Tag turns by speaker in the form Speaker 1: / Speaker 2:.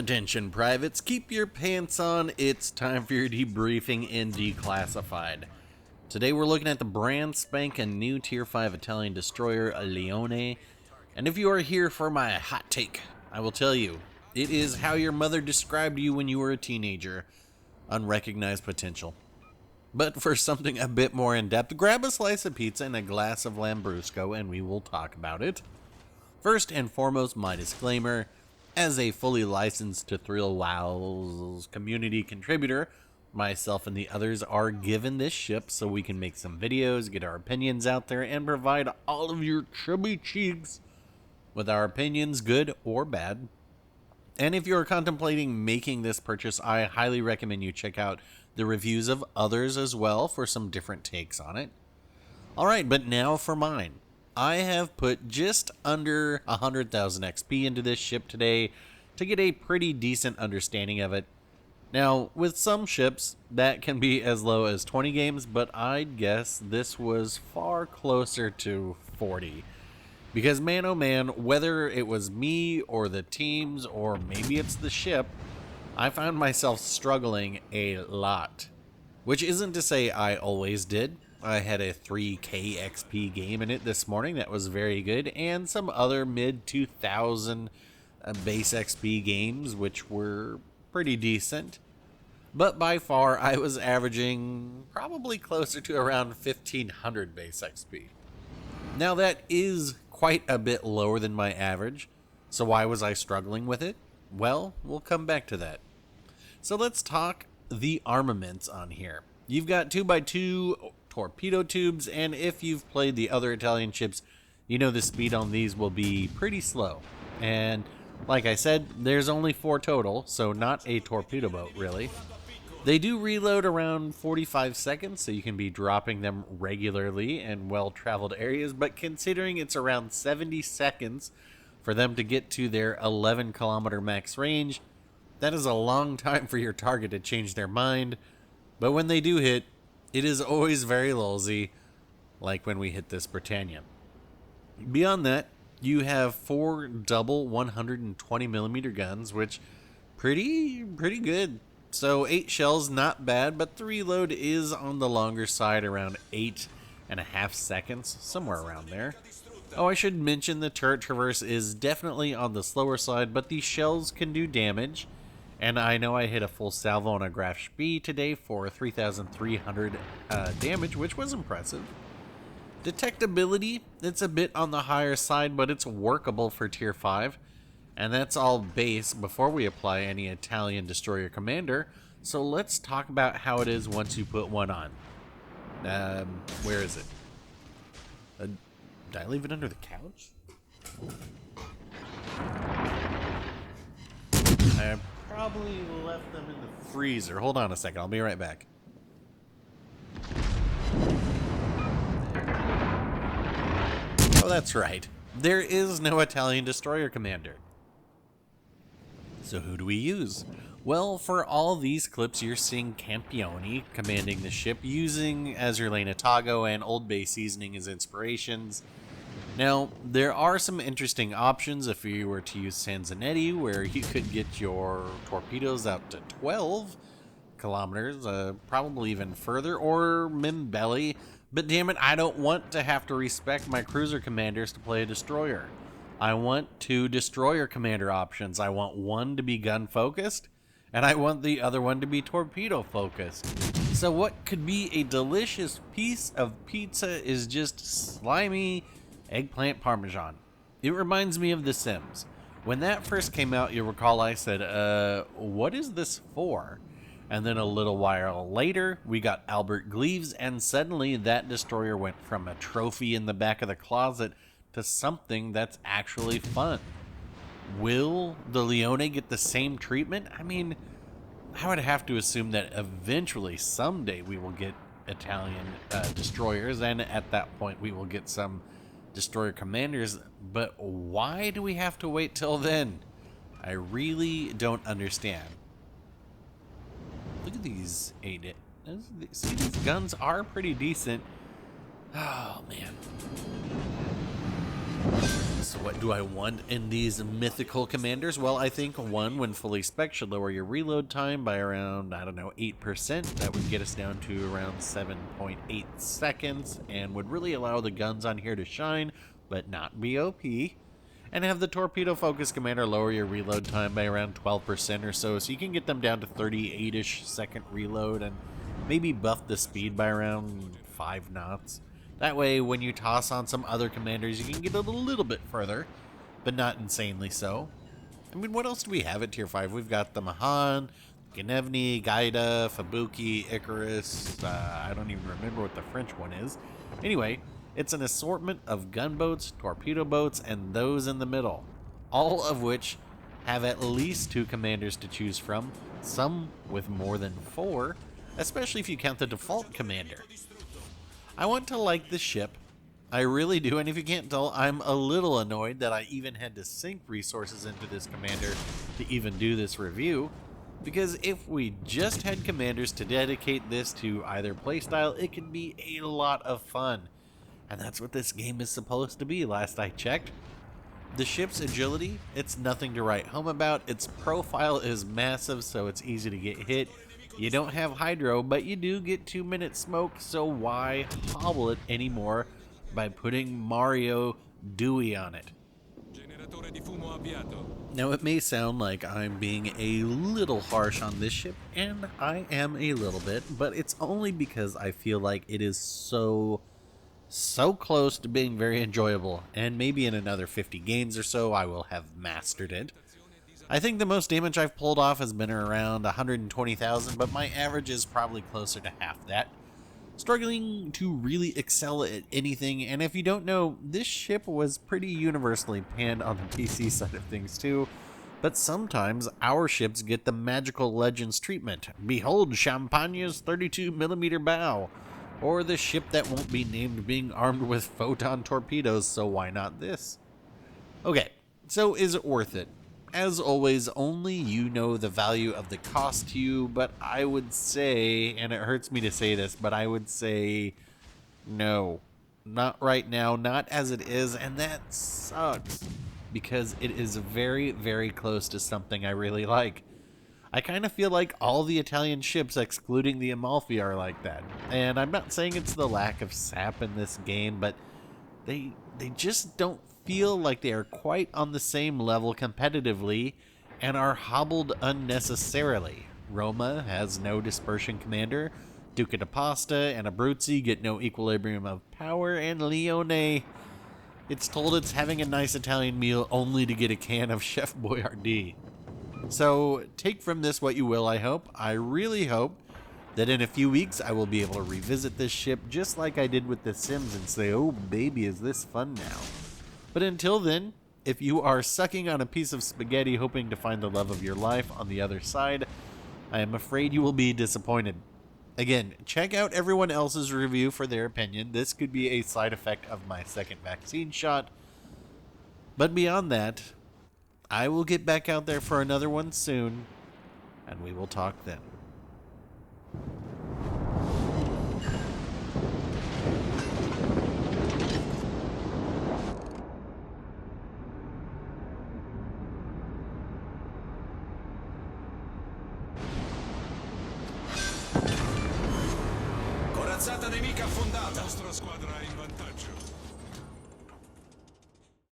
Speaker 1: Attention privates, keep your pants on, it's time for your debriefing in Declassified. Today we're looking at the brand spanking new Tier 5 Italian destroyer, Leone, and if you are here for my hot take, I will tell you, it is how your mother described you when you were a teenager, unrecognized potential. But for something a bit more in-depth, grab a slice of pizza and a glass of Lambrusco and we will talk about it. First and foremost, my disclaimer. As a fully licensed to Thrill Wow's community contributor, myself and the others are given this ship so we can make some videos, get our opinions out there, and provide all of your chubby cheeks with our opinions, good or bad. And if you're contemplating making this purchase, I highly recommend you check out the reviews of others as well for some different takes on it. Alright, but now for mine. I have put just under 100,000 XP into this ship today to get a pretty decent understanding of it. Now, with some ships, that can be as low as 20 games, but I'd guess this was far closer to 40. Because man oh man, whether it was me or the teams or maybe it's the ship, I found myself struggling a lot. Which isn't to say I always did. I had a 3k XP game in it this morning that was very good, and some other mid-2000 base XP games which were pretty decent. But by far, I was averaging probably closer to around 1500 base XP. Now that is quite a bit lower than my average, so why was I struggling with it? Well, we'll come back to that. So let's talk the armaments on here. You've got 2x2 torpedo tubes, and if you've played the other Italian ships, you know the speed on these will be pretty slow. And like I said, there's only 4 total, so not a torpedo boat really. They do reload around 45 seconds, so you can be dropping them regularly in well-traveled areas, but considering it's around 70 seconds for them to get to their 11-kilometer max range, that is a long time for your target to change their mind. But when they do hit, it is always very lulzy, like when we hit this Britannia. Beyond that, you have 4 double 120mm guns, which pretty good. So 8 shells, not bad, but the reload is on the longer side, around 8.5 seconds, somewhere around there. Oh, I should mention the turret traverse is definitely on the slower side, but these shells can do damage. And I know I hit a full salvo on a Graf Spee today for 3,300 damage, which was impressive. Detectability, it's a bit on the higher side, but it's workable for Tier 5. And that's all base before we apply any Italian Destroyer Commander. So let's talk about how it is once you put one on. Where is it? Did I leave it under the couch? I probably left them in the freezer. Hold on a second, I'll be right back. Oh, that's right. There is no Italian Destroyer Commander. So who do we use? Well, for all these clips, you're seeing Campione commanding the ship, using Azurlane Tago and Old Bay Seasoning as inspirations. Now, there are some interesting options if you were to use Sanzanetti, where you could get your torpedoes out to 12 kilometers, probably even further, or Mimbelli, but damn it, I don't want to have to respect my cruiser commanders to play a destroyer. I want 2 destroyer commander options. I want one to be gun focused, and I want the other one to be torpedo focused. So what could be a delicious piece of pizza is just slimy eggplant parmesan. It reminds me of The Sims. When that first came out, you'll recall I said, what is this for? And then a little while later, we got Albert Gleaves, and suddenly that destroyer went from a trophy in the back of the closet to something that's actually fun. Will the Leone get the same treatment? I mean, I would have to assume that eventually, someday, we will get Italian destroyers, and at that point we will get some destroyer commanders, but why do we have to wait till then? I really don't understand. Look at these 8. See, these guns are pretty decent. Oh man. So what do I want in these mythical commanders? Well, I think one, when fully spec, should lower your reload time by around, I don't know, 8%. That would get us down to around 7.8 seconds and would really allow the guns on here to shine, but not be OP. And have the torpedo focus commander lower your reload time by around 12% or so you can get them down to 38-ish second reload and maybe buff the speed by around 5 knots. That way, when you toss on some other commanders, you can get a little bit further, but not insanely so. I mean, what else do we have at Tier 5? We've got the Mahan, Gnevny, Gaida, Fabuki, Icarus. I don't even remember what the French one is. Anyway, it's an assortment of gunboats, torpedo boats, and those in the middle, all of which have at least 2 commanders to choose from, some with more than 4, especially if you count the default commander. I want to like the ship. I really do, and if you can't tell, I'm a little annoyed that I even had to sink resources into this commander to even do this review, because if we just had commanders to dedicate this to either playstyle, it could be a lot of fun. And that's what this game is supposed to be, last I checked. The ship's agility, it's nothing to write home about. Its profile is massive, so it's easy to get hit. You don't have hydro, but you do get 2-minute smoke, so why hobble it anymore by putting Mario Dewey on it? Now, it may sound like I'm being a little harsh on this ship, and I am a little bit, but it's only because I feel like it is so close to being very enjoyable, and maybe in another 50 games or so I will have mastered it. I think the most damage I've pulled off has been around 120,000, but my average is probably closer to half that. Struggling to really excel at anything, and if you don't know, this ship was pretty universally panned on the PC side of things too, but sometimes our ships get the magical legends treatment. Behold Champagne's 32mm bow, or the ship that won't be named being armed with photon torpedoes, so why not this? Okay, so is it worth it? As always, only you know the value of the cost to you, but I would say, and it hurts me to say this, but I would say no. Not right now, not as it is, and that sucks, because it is very, very close to something I really like. I kind of feel like all the Italian ships, excluding the Amalfi, are like that. And I'm not saying it's the lack of sap in this game, but they just don't feel like they are quite on the same level competitively and are hobbled unnecessarily. Roma has no dispersion commander, Duca di Pasta and Abruzzi get no equilibrium of power, and Leone, it's told it's having a nice Italian meal only to get a can of Chef Boyardee. So take from this what you will, I hope. I really hope that in a few weeks I will be able to revisit this ship just like I did with The Sims and say, oh baby, is this fun now. But until then, if you are sucking on a piece of spaghetti hoping to find the love of your life on the other side, I am afraid you will be disappointed. Again, check out everyone else's review for their opinion. This could be a side effect of my second vaccine shot. But beyond that, I will get back out there for another one soon, and we will talk then.
Speaker 2: Corazzata nemica affondata. La nostra squadra è in vantaggio.